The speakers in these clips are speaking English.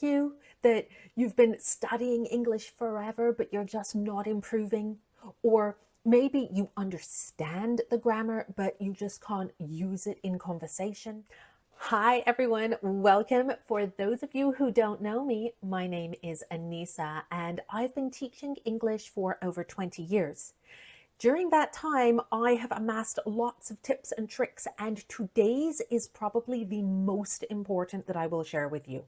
like you? That you've been studying English forever, but you're just not improving? Or maybe you understand the grammar, but you just can't use it in conversation? Hi, everyone. Welcome. For those of you who don't know me, my name is Anissa, and I've been teaching English for over 20 years. During that time, I have amassed lots of tips and tricks, and today's is probably the most important that I will share with you,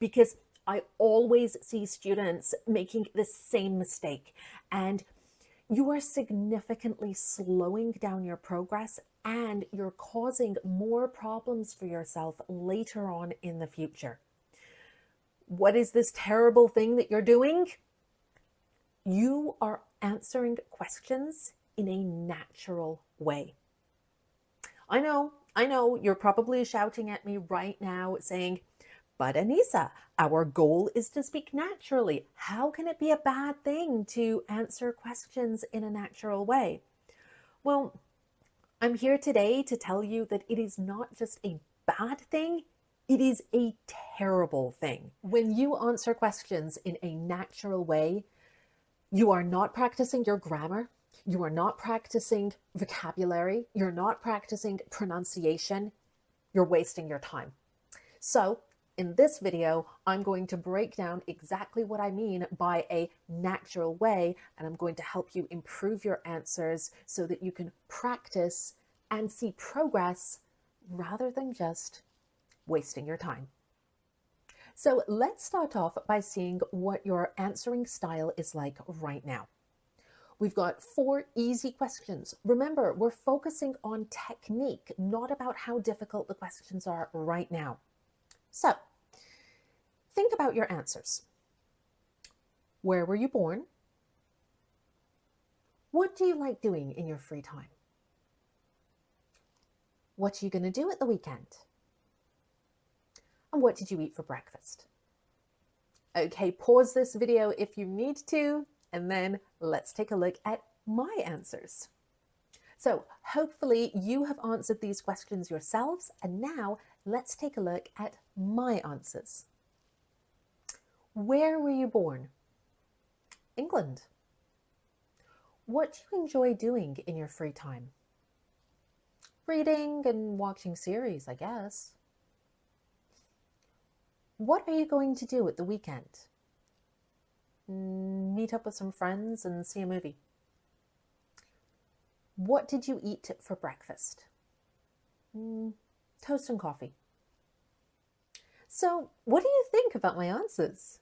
because I always see students making the same mistake, and you are significantly slowing down your progress and you're causing more problems for yourself later on in the future. What is this terrible thing that you're doing? You are answering questions in a natural way. I know, you're probably shouting at me right now saying, but Anissa, our goal is to speak naturally. How can it be a bad thing to answer questions in a natural way? Well, I'm here today to tell you that it is not just a bad thing, it is a terrible thing. When you answer questions in a natural way, you are not practicing your grammar, you are not practicing vocabulary, you're not practicing pronunciation, you're wasting your time. So in this video, I'm going to break down exactly what I mean by a natural way, and I'm going to help you improve your answers so that you can practice and see progress rather than just wasting your time. So let's start off by seeing what your answering style is like right now. We've got 4 easy questions. Remember, we're focusing on technique, not about how difficult the questions are right now. So, think about your answers. Where were you born? What do you like doing in your free time? What are you going to do at the weekend? And what did you eat for breakfast? Okay, pause this video if you need to, and then let's take a look at my answers. So hopefully you have answered these questions yourselves, and now let's take a look at my answers. Where were you born? England. What do you enjoy doing in your free time? Reading and watching series, I guess. What are you going to do at the weekend? Meet up with some friends and see a movie. What did you eat for breakfast? Toast and coffee. So, what do you think about my answers?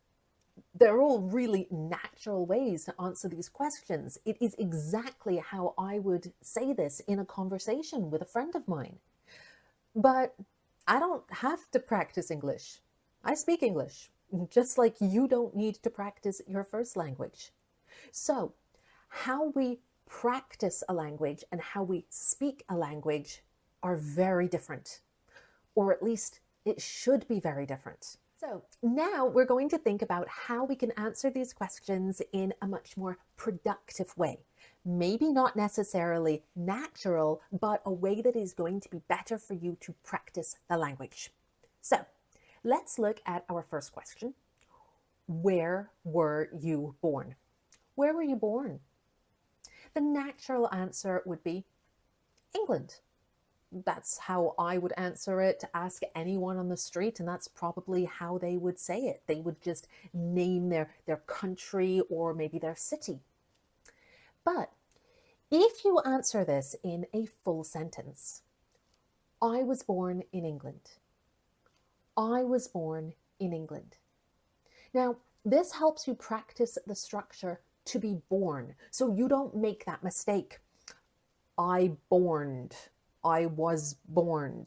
They're all really natural ways to answer these questions. It is exactly how I would say this in a conversation with a friend of mine. But I don't have to practice English. I speak English, just like you don't need to practice your first language. So, how we practice a language and how we speak a language are very different, or at least it should be very different. So now we're going to think about how we can answer these questions in a much more productive way. Maybe not necessarily natural, but a way that is going to be better for you to practice the language. So let's look at our first question. Where were you born? Where were you born? The natural answer would be England. That's how I would answer it. Ask anyone on the street, and that's probably how they would say it. They would just name their country or maybe their city. But if you answer this in a full sentence, I was born in England. I was born in England. Now, this helps you practice the structure to be born, so you don't make that mistake. I borned. I was born.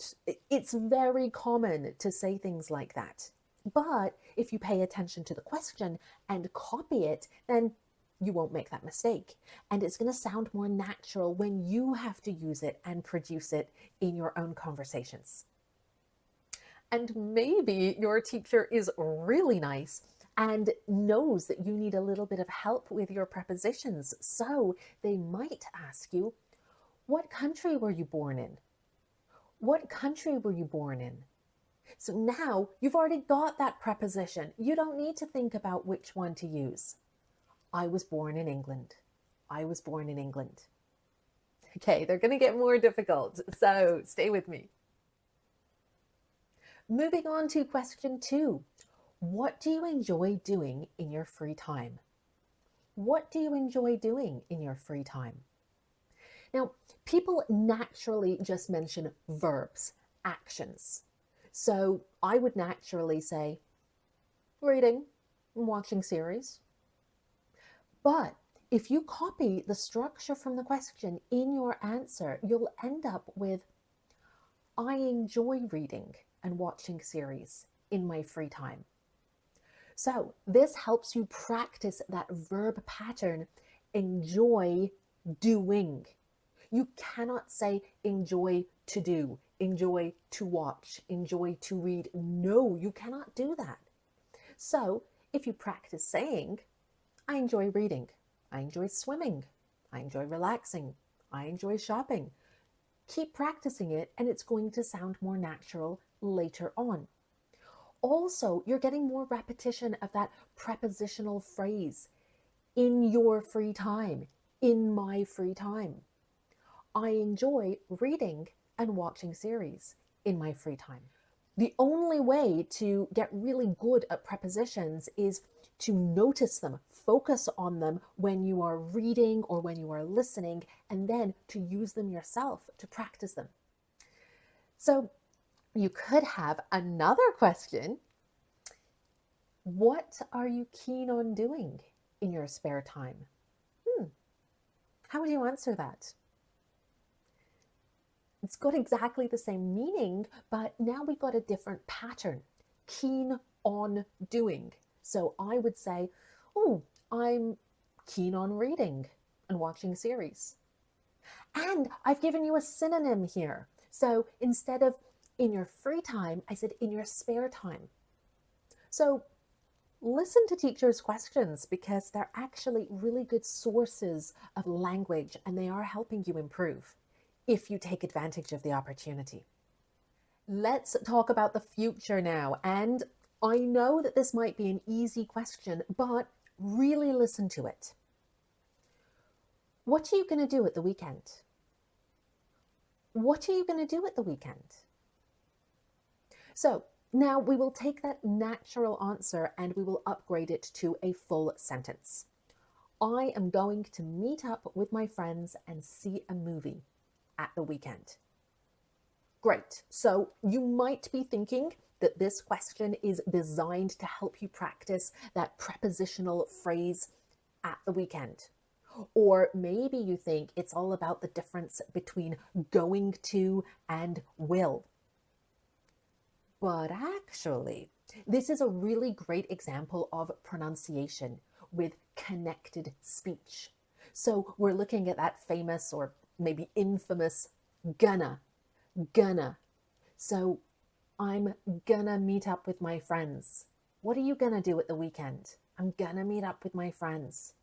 It's very common to say things like that. But if you pay attention to the question and copy it, then you won't make that mistake. And it's going to sound more natural when you have to use it and produce it in your own conversations. And maybe your teacher is really nice and knows that you need a little bit of help with your prepositions. So they might ask you, what country were you born in? What country were you born in? So now you've already got that preposition. You don't need to think about which one to use. I was born in England. I was born in England. Okay, they're going to get more difficult, so stay with me. Moving on to question 2. What do you enjoy doing in your free time? What do you enjoy doing in your free time? Now, people naturally just mention verbs, actions. So I would naturally say reading and watching series. But if you copy the structure from the question in your answer, you'll end up with I enjoy reading and watching series in my free time. So this helps you practice that verb pattern, enjoy doing. You cannot say enjoy to do, enjoy to watch, enjoy to read. No, you cannot do that. So if you practice saying, I enjoy reading, I enjoy swimming, I enjoy relaxing, I enjoy shopping, keep practicing it and it's going to sound more natural later on. Also, you're getting more repetition of that prepositional phrase, in your free time, in my free time. I enjoy reading and watching series in my free time. The only way to get really good at prepositions is to notice them, focus on them when you are reading or when you are listening, and then to use them yourself to practice them. So you could have another question. What are you keen on doing in your spare time? How would you answer that? It's got exactly the same meaning, but now we've got a different pattern. Keen on doing. So I would say, oh, I'm keen on reading and watching series. And I've given you a synonym here. So instead of in your free time, I said in your spare time. So listen to teachers' questions because they're actually really good sources of language and they are helping you improve if you take advantage of the opportunity. Let's talk about the future now. And I know that this might be an easy question, but really listen to it. What are you going to do at the weekend? What are you going to do at the weekend? So now we will take that natural answer and we will upgrade it to a full sentence. I am going to meet up with my friends and see a movie at the weekend. Great. So you might be thinking that this question is designed to help you practice that prepositional phrase at the weekend. Or maybe you think it's all about the difference between going to and will. But actually, this is a really great example of pronunciation with connected speech. So we're looking at that famous or maybe infamous gonna. So I'm gonna meet up with my friends. What are you gonna do at the weekend? I'm gonna meet up with my friends.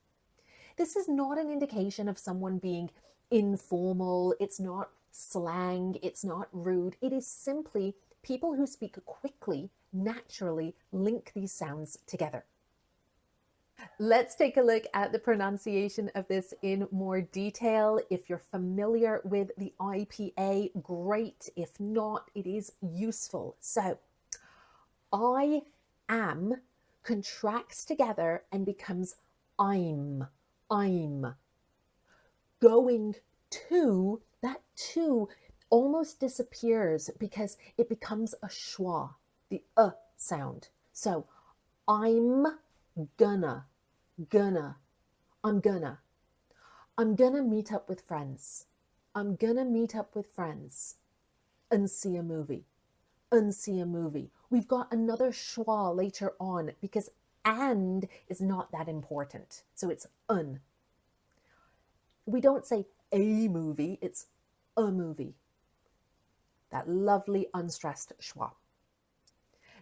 This is not an indication of someone being informal. It's not slang. It's not rude. It is simply people who speak quickly naturally link these sounds together. Let's take a look at the pronunciation of this in more detail. If you're familiar with the IPA, great. If not, it is useful. So, I am contracts together and becomes I'm. Going to, that to almost disappears because it becomes a schwa, the sound. So, I'm gonna, I'm gonna meet up with friends. I'm gonna meet up with friends and see a movie. We've got another schwa later on because and is not that important. So it's un. We don't say a movie, it's a movie. That lovely unstressed schwa.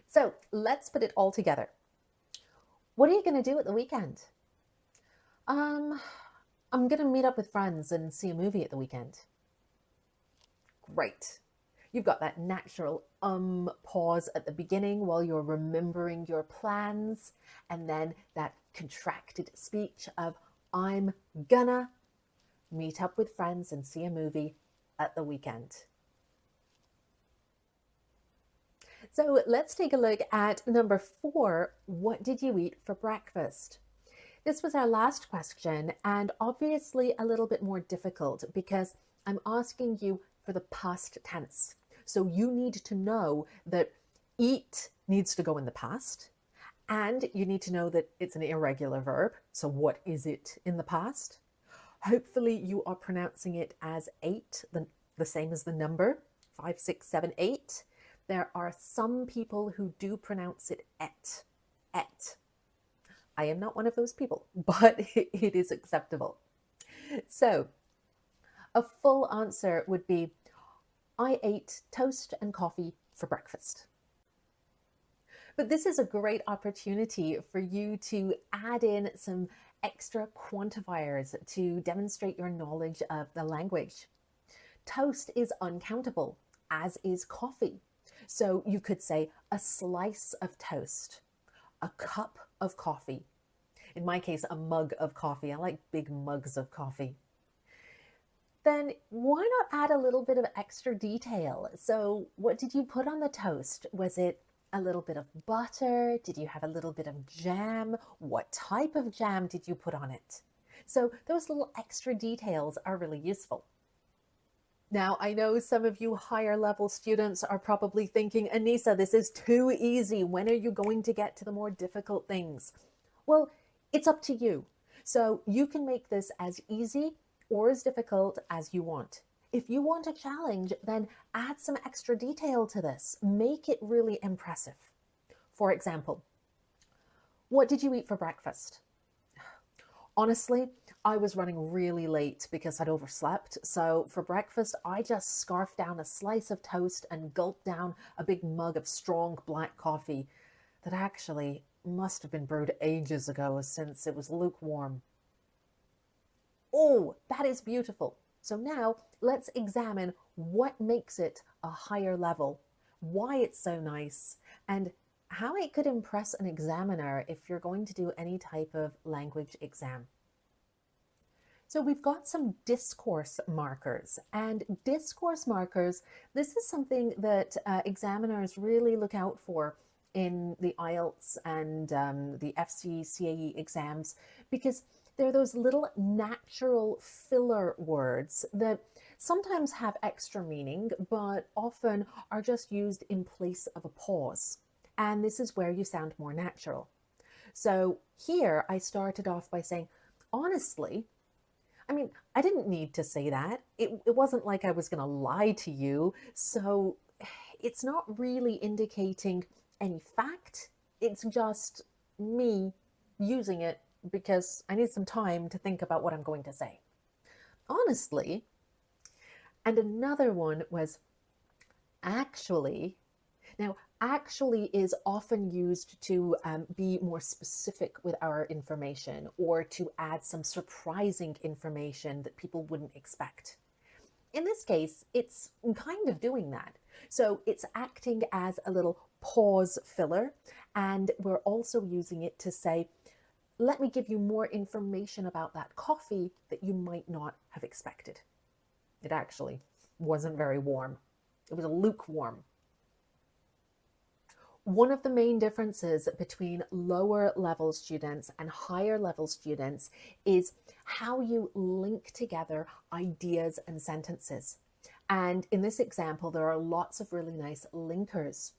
So let's put it all together. What are you going to do at the weekend? I'm going to meet up with friends and see a movie at the weekend. Great. You've got that natural pause at the beginning while you're remembering your plans, and then that contracted speech of I'm gonna meet up with friends and see a movie at the weekend. So let's take a look at number 4. What did you eat for breakfast? This was our last question, and obviously a little bit more difficult because I'm asking you for the past tense. So you need to know that eat needs to go in the past, and you need to know that it's an irregular verb. So what is it in the past? Hopefully you are pronouncing it as 8, the same as the number 5, 6, 7, 8. There are some people who do pronounce it et. I am not one of those people, but it is acceptable. So a full answer would be, I ate toast and coffee for breakfast. But this is a great opportunity for you to add in some extra quantifiers to demonstrate your knowledge of the language. Toast is uncountable, as is coffee. So you could say a slice of toast, a cup of coffee. In my case, a mug of coffee. I like big mugs of coffee. Then why not add a little bit of extra detail? So what did you put on the toast? Was it a little bit of butter? Did you have a little bit of jam? What type of jam did you put on it? So those little extra details are really useful. Now, I know some of you higher level students are probably thinking, Anissa, this is too easy. When are you going to get to the more difficult things? Well, it's up to you. So you can make this as easy or as difficult as you want. If you want a challenge, then add some extra detail to this. Make it really impressive. For example, what did you eat for breakfast? Honestly, I was running really late because I'd overslept. So for breakfast, I just scarfed down a slice of toast and gulped down a big mug of strong black coffee that actually must have been brewed ages ago since it was lukewarm. Oh, that is beautiful. So now let's examine what makes it a higher level, why it's so nice, and how it could impress an examiner if you're going to do any type of language exam. So we've got some discourse markers, and discourse markers, this is something that examiners really look out for in the IELTS and the FCCAE exams, because they're those little natural filler words that sometimes have extra meaning, but often are just used in place of a pause. And this is where you sound more natural. So here I started off by saying, honestly, I mean, I didn't need to say that. It wasn't like I was going to lie to you. So it's not really indicating any fact. It's just me using it because I need some time to think about what I'm going to say. Honestly. And another one was actually. Now, actually is often used to be more specific with our information or to add some surprising information that people wouldn't expect. In this case, it's kind of doing that. So it's acting as a little pause filler, and we're also using it to say, let me give you more information about that coffee that you might not have expected. It actually wasn't very warm. It was lukewarm. One of the main differences between lower level students and higher level students is how you link together ideas and sentences. And in this example, there are lots of really nice linkers.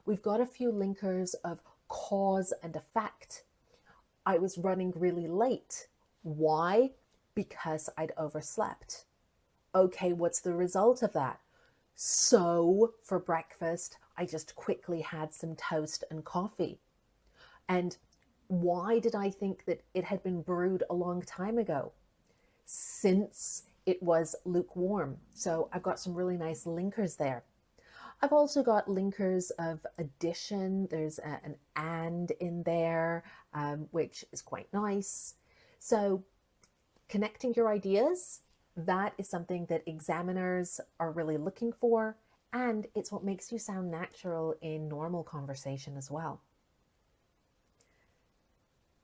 We've got a few linkers of cause and effect. I was running really late. Why? Because I'd overslept. Okay, what's the result of that? So for breakfast, I just quickly had some toast and coffee. And why did I think that it had been brewed a long time ago? Since it was lukewarm. So I've got some really nice linkers there. I've also got linkers of addition. There's an and in there, which is quite nice. So connecting your ideas, that is something that examiners are really looking for, and it's what makes you sound natural in normal conversation as well.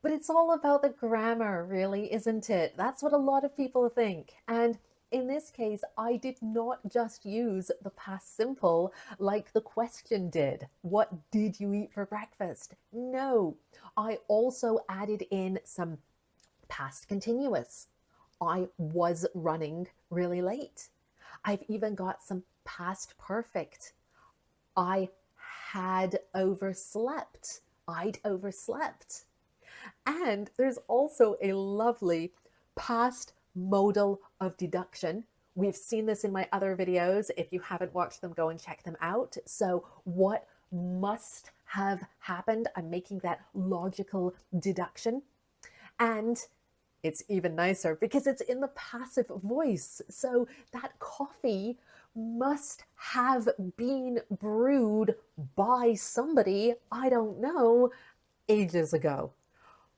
But it's all about the grammar, really, isn't it? That's what a lot of people think. And in this case, I did not just use the past simple like the question did. What did you eat for breakfast? No, I also added in some past continuous. I was running really late. I've even got some past perfect. I had overslept. I'd overslept. And there's also a lovely past modal of deduction. We've seen this in my other videos. If you haven't watched them, go and check them out. So what must have happened? I'm making that logical deduction. And it's even nicer because it's in the passive voice. So that coffee must have been brewed by somebody, I don't know, ages ago.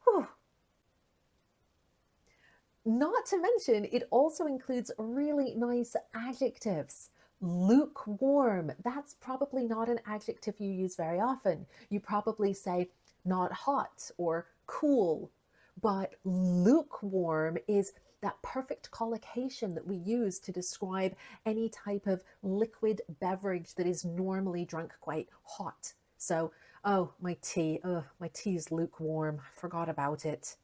Whew. Not to mention, it also includes really nice adjectives. Lukewarm, that's probably not an adjective you use very often. You probably say not hot or cool, but lukewarm is that perfect collocation that we use to describe any type of liquid beverage that is normally drunk quite hot. So, oh, my tea's lukewarm. I forgot about it.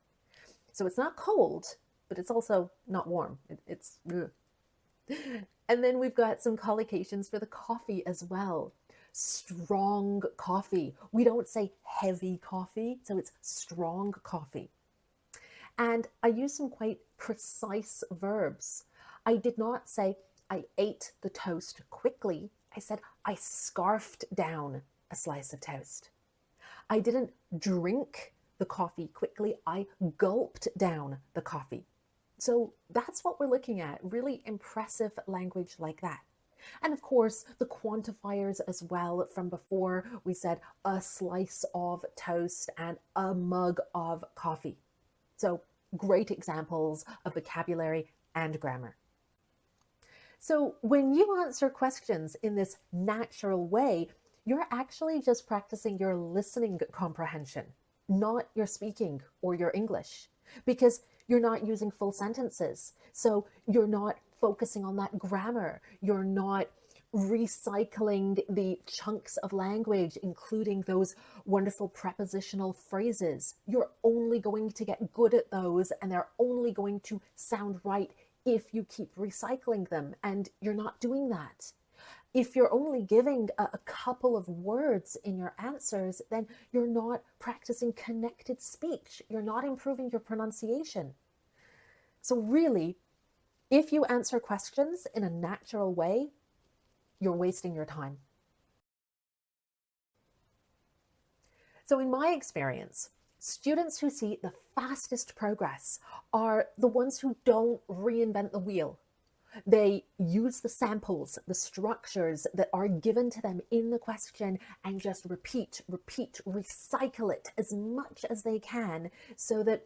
So it's not cold, but it's also not warm. It's ugh. And then we've got some collocations for the coffee as well. Strong coffee. We don't say heavy coffee, so it's strong coffee. And I use some quite precise verbs. I did not say I ate the toast quickly. I said I scarfed down a slice of toast. I didn't drink the coffee quickly. I gulped down the coffee. So that's what we're looking at, really impressive language like that. And of course, the quantifiers as well from before. We said a slice of toast and a mug of coffee. So great examples of vocabulary and grammar. So when you answer questions in this natural way, you're actually just practicing your listening comprehension, not your speaking or your English, because you're not using full sentences. So you're not focusing on that grammar. You're not recycling the chunks of language, including those wonderful prepositional phrases. You're only going to get good at those, and they're only going to sound right if you keep recycling them, and you're not doing that. If you're only giving a couple of words in your answers, then you're not practicing connected speech. You're not improving your pronunciation. So really, if you answer questions in a natural way, you're wasting your time. So in my experience, students who see the fastest progress are the ones who don't reinvent the wheel. They use the samples, the structures that are given to them in the question and just repeat, recycle it as much as they can so that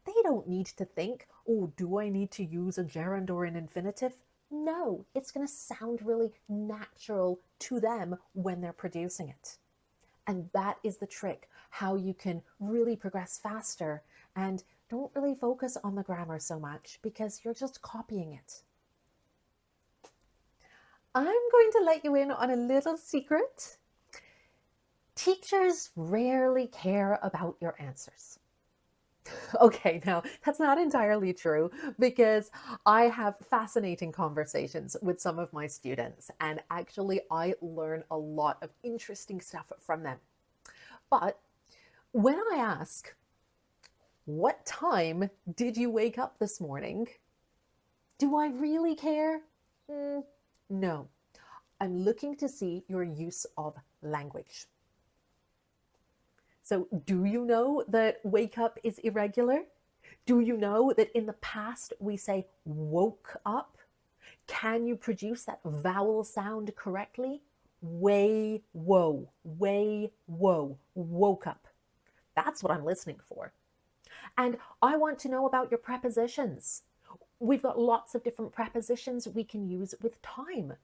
they don't need to think, oh, do I need to use a gerund or an infinitive? No, it's going to sound really natural to them when they're producing it. And that is the trick, how you can really progress faster and don't really focus on the grammar so much because you're just copying it. I'm going to let you in on a little secret. Teachers rarely care about your answers. Okay, now that's not entirely true because I have fascinating conversations with some of my students and actually I learn a lot of interesting stuff from them. But when I ask, what time did you wake up this morning? Do I really care? No. I'm looking to see your use of language. So do you know that wake up is irregular? Do you know that in the past we say woke up? Can you produce that vowel sound correctly? Way, whoa, woke up. That's what I'm listening for. And I want to know about your prepositions. We've got lots of different prepositions we can use with time.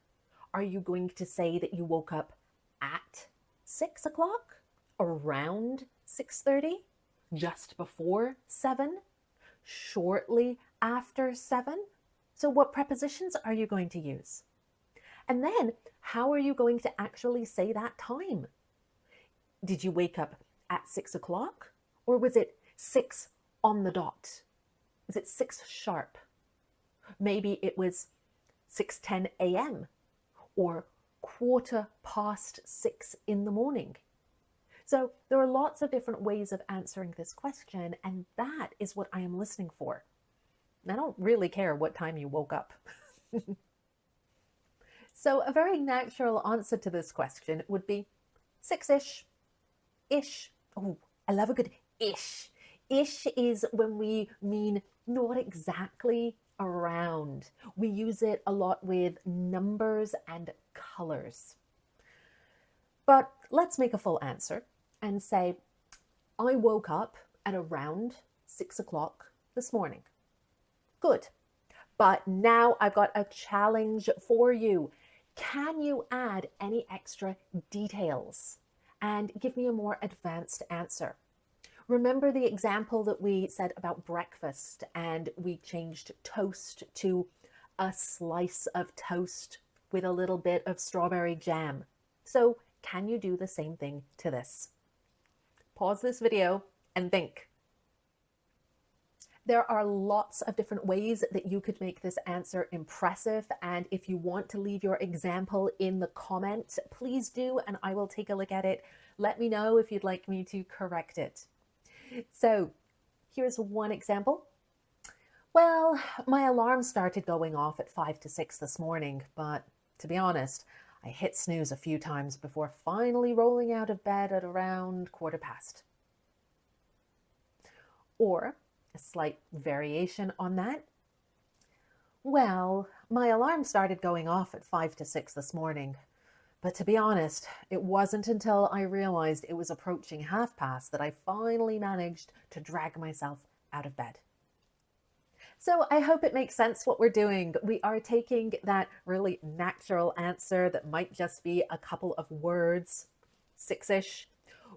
Are you going to say that you woke up at 6 o'clock? Around 6:30? Just before 7? Shortly after 7? So what prepositions are you going to use? And then how are you going to actually say that time? Did you wake up at 6 o'clock? Or was it 6 on the dot? Was it 6 sharp? Maybe it was 6:10 a.m. or 6:15 in the morning. So there are lots of different ways of answering this question, and that is what I am listening for. I don't really care what time you woke up. So a very natural answer to this question would be 6-ish. Ish. Oh, I love a good ish. Ish is when we mean not exactly around. We use it a lot with numbers and colors. But let's make a full answer and say, I woke up at around 6 o'clock this morning. Good. But now I've got a challenge for you. Can you add any extra details and give me a more advanced answer? Remember the example that we said about breakfast and we changed toast to a slice of toast with a little bit of strawberry jam. So can you do the same thing to this? Pause this video and think. There are lots of different ways that you could make this answer impressive, and if you want to leave your example in the comments, please do, and I will take a look at it. Let me know if you'd like me to correct it. So here's one example. Well, my alarm started going off at 5 to 6 this morning, but to be honest, I hit snooze a few times before finally rolling out of bed at around 15:15. Or a slight variation on that. Well, my alarm started going off at 5 to 6 this morning, but to be honest, it wasn't until I realized it was approaching 15:30 that I finally managed to drag myself out of bed. So I hope it makes sense what we're doing. We are taking that really natural answer that might just be a couple of words, 6-ish.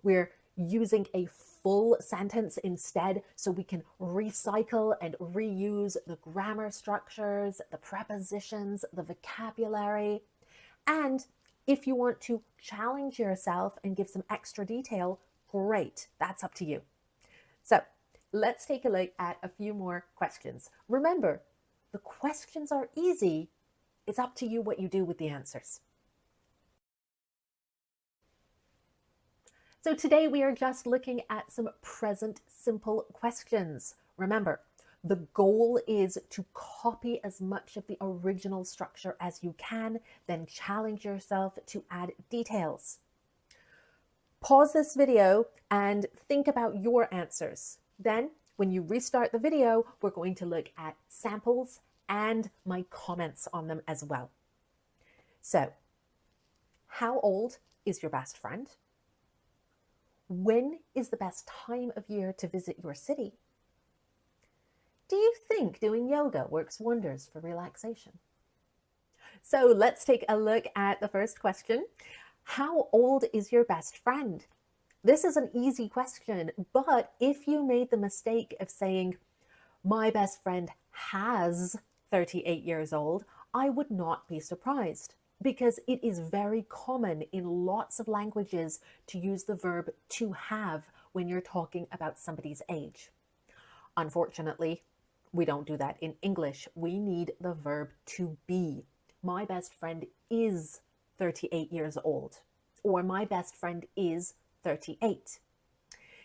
We're using a full sentence instead so we can recycle and reuse the grammar structures, the prepositions, the vocabulary. And if you want to challenge yourself and give some extra detail, great, that's up to you. So let's take a look at a few more questions. Remember, the questions are easy. It's up to you what you do with the answers. So today we are just looking at some present simple questions. Remember, the goal is to copy as much of the original structure as you can, then challenge yourself to add details. Pause this video and think about your answers. Then, when you restart the video, we're going to look at samples and my comments on them as well. So, how old is your best friend? When is the best time of year to visit your city? Do you think doing yoga works wonders for relaxation? So let's take a look at the first question. How old is your best friend? This is an easy question, but if you made the mistake of saying, my best friend has 38 years old, I would not be surprised, because it is very common in lots of languages to use the verb to have when you're talking about somebody's age. Unfortunately, we don't do that in English. We need the verb to be. My best friend is 38 years old, or my best friend is 38.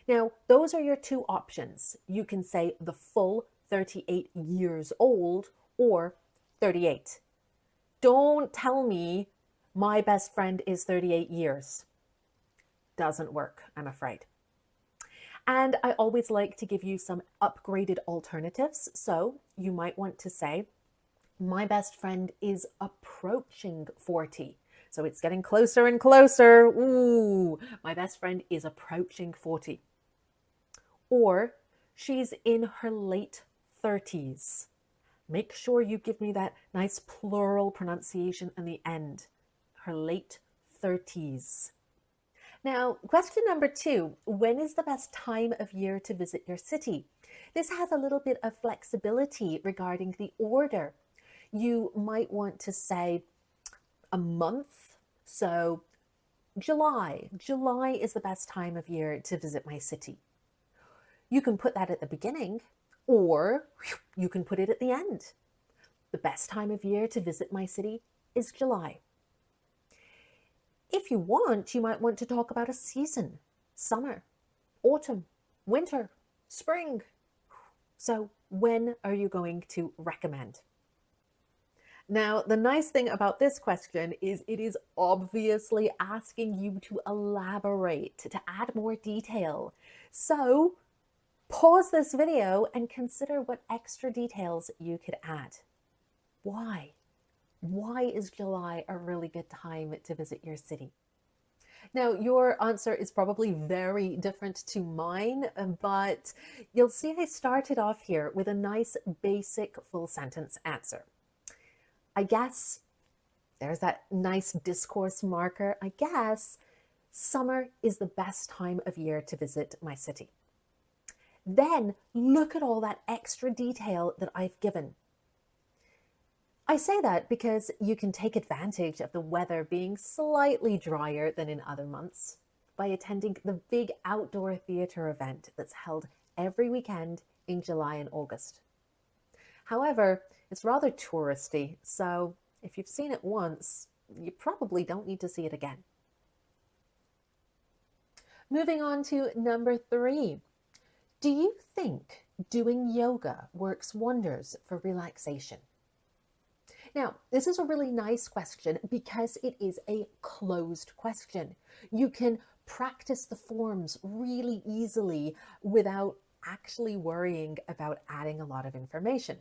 Now, those are your two options. You can say the full 38 years old or 38. Don't tell me my best friend is 38 years. Doesn't work, I'm afraid. And I always like to give you some upgraded alternatives. So you might want to say, my best friend is approaching 40. So it's getting closer and closer. Ooh, my best friend is approaching 40. Or she's in her late 30s. Make sure you give me that nice plural pronunciation in the end. her late 30s. Now, question number 2, when is the best time of year to visit your city? This has a little bit of flexibility regarding the order. You might want to say a month, so July. July is the best time of year to visit my city. You can put that at the beginning, or you can put it at the end. The best time of year to visit my city is July. If you want, you might want to talk about a season: summer, autumn, winter, spring. So when are you going to recommend? Now, the nice thing about this question is it is obviously asking you to elaborate, to add more detail. So pause this video and consider what extra details you could add. Why? Why is July a really good time to visit your city? Now, your answer is probably very different to mine, but you'll see I started off here with a nice basic full sentence answer. I guess, there's that nice discourse marker, I guess summer is the best time of year to visit my city. Then look at all that extra detail that I've given. I say that because you can take advantage of the weather being slightly drier than in other months by attending the big outdoor theatre event that's held every weekend in July and August. However, it's rather touristy, so if you've seen it once, you probably don't need to see it again. Moving on to number 3. Do you think doing yoga works wonders for relaxation? Now, this is a really nice question because it is a closed question. You can practice the forms really easily without actually worrying about adding a lot of information.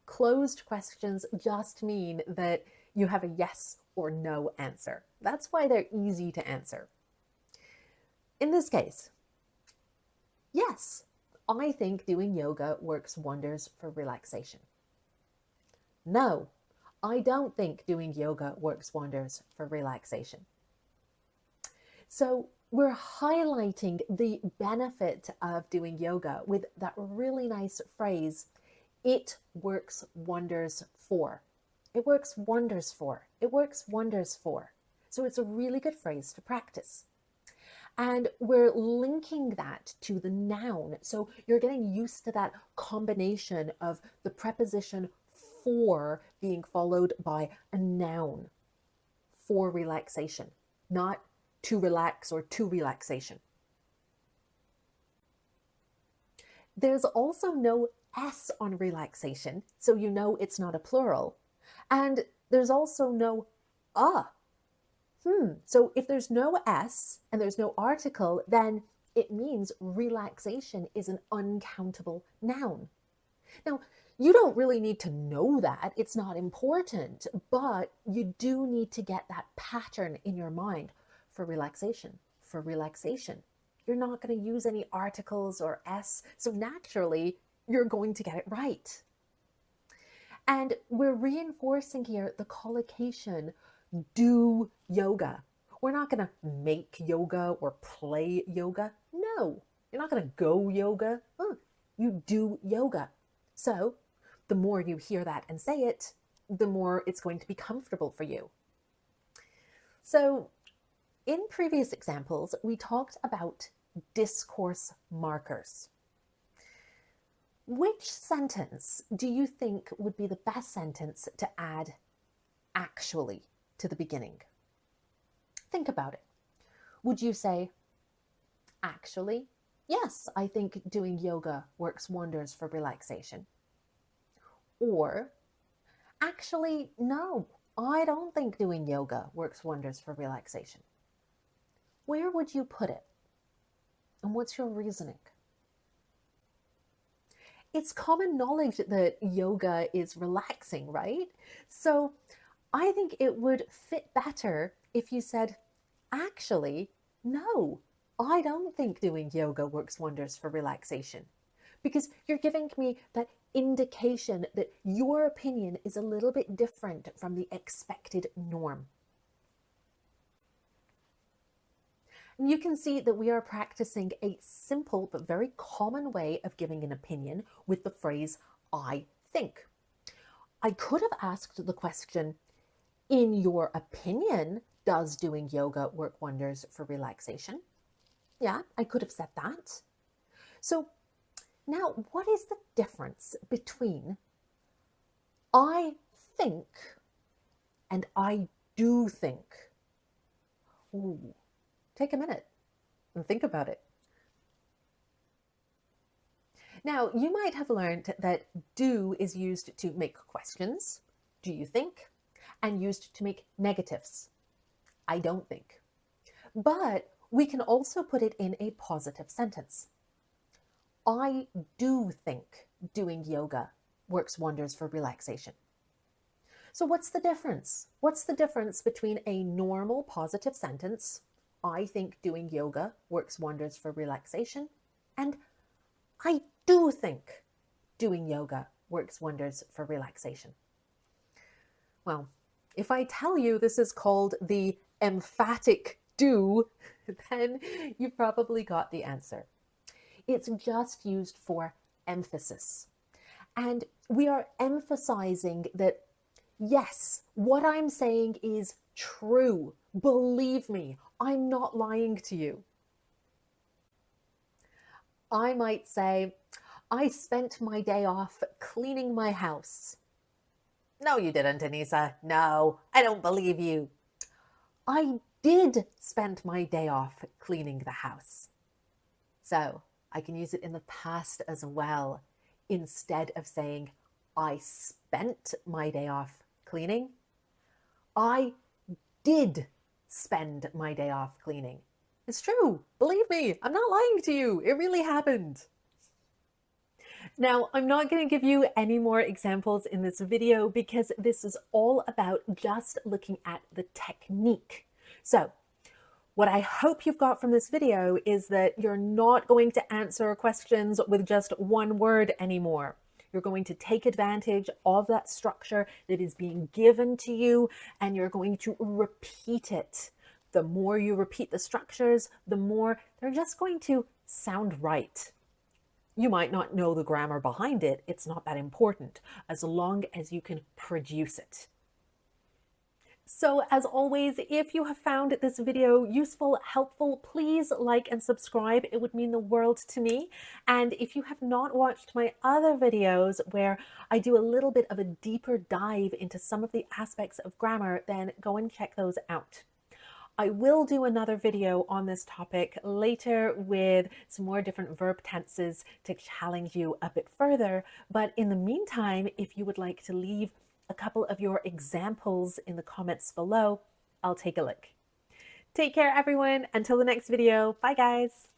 Closed questions just mean that you have a yes or no answer. That's why they're easy to answer. In this case, yes, I think doing yoga works wonders for relaxation. No, I don't think doing yoga works wonders for relaxation. So we're highlighting the benefit of doing yoga with that really nice phrase, it works wonders for. It works wonders for. It works wonders for. So it's a really good phrase to practice. And we're linking that to the noun. So you're getting used to that combination of the preposition for being followed by a noun for relaxation, not to relax or to relaxation. There's also no S on relaxation, so you know it's not a plural. And there's also no a. So if there's no S and there's no article, then it means relaxation is an uncountable noun. Now, you don't really need to know that. It's not important, but you do need to get that pattern in your mind for relaxation. For relaxation, you're not going to use any articles or S, so naturally, you're going to get it right. And we're reinforcing here the collocation, do yoga. We're not going to make yoga or play yoga. No, you're not going to go yoga. You do yoga. So the more you hear that and say it, the more it's going to be comfortable for you. So in previous examples, we talked about discourse markers. Which sentence do you think would be the best sentence to add actually to the beginning? Think about it. Would you say, actually, yes, I think doing yoga works wonders for relaxation? Or, actually, no, I don't think doing yoga works wonders for relaxation? Where would you put it? And what's your reasoning? It's common knowledge that yoga is relaxing, right? So I think it would fit better if you said, actually, no, I don't think doing yoga works wonders for relaxation. Because you're giving me that indication that your opinion is a little bit different from the expected norm. And you can see that we are practicing a simple but very common way of giving an opinion with the phrase, I think. I could have asked the question, in your opinion, does doing yoga work wonders for relaxation? Yeah, I could have said that. So now, what is the difference between I think and I do think? Ooh, take a minute and think about it. Now, you might have learned that do is used to make questions, do you think, and used to make negatives, I don't think. But we can also put it in a positive sentence. I do think doing yoga works wonders for relaxation. So what's the difference? What's the difference between a normal positive sentence, I think doing yoga works wonders for relaxation, and I do think doing yoga works wonders for relaxation? Well, if I tell you this is called the emphatic do, then you probably got the answer. It's just used for emphasis. And we are emphasizing that, yes, what I'm saying is true. Believe me, I'm not lying to you. I might say, I spent my day off cleaning my house. No, you didn't, Anissa. No, I don't believe you. I did spend my day off cleaning the house. So I can use it in the past as well. Instead of saying, I spent my day off cleaning, I did spend my day off cleaning. It's true. Believe me, I'm not lying to you. It really happened. Now, I'm not going to give you any more examples in this video because this is all about just looking at the technique. So, what I hope you've got from this video is that you're not going to answer questions with just one word anymore. You're going to take advantage of that structure that is being given to you, and you're going to repeat it. The more you repeat the structures, the more they're just going to sound right. You might not know the grammar behind it. It's not that important, as long as you can produce it. So as always, if you have found this video useful, helpful, please like and subscribe. It would mean the world to me. And if you have not watched my other videos where I do a little bit of a deeper dive into some of the aspects of grammar, then go and check those out. I will do another video on this topic later with some more different verb tenses to challenge you a bit further. But in the meantime, if you would like to leave a couple of your examples in the comments below, I'll take a look. Take care, everyone. Until the next video. Bye, guys.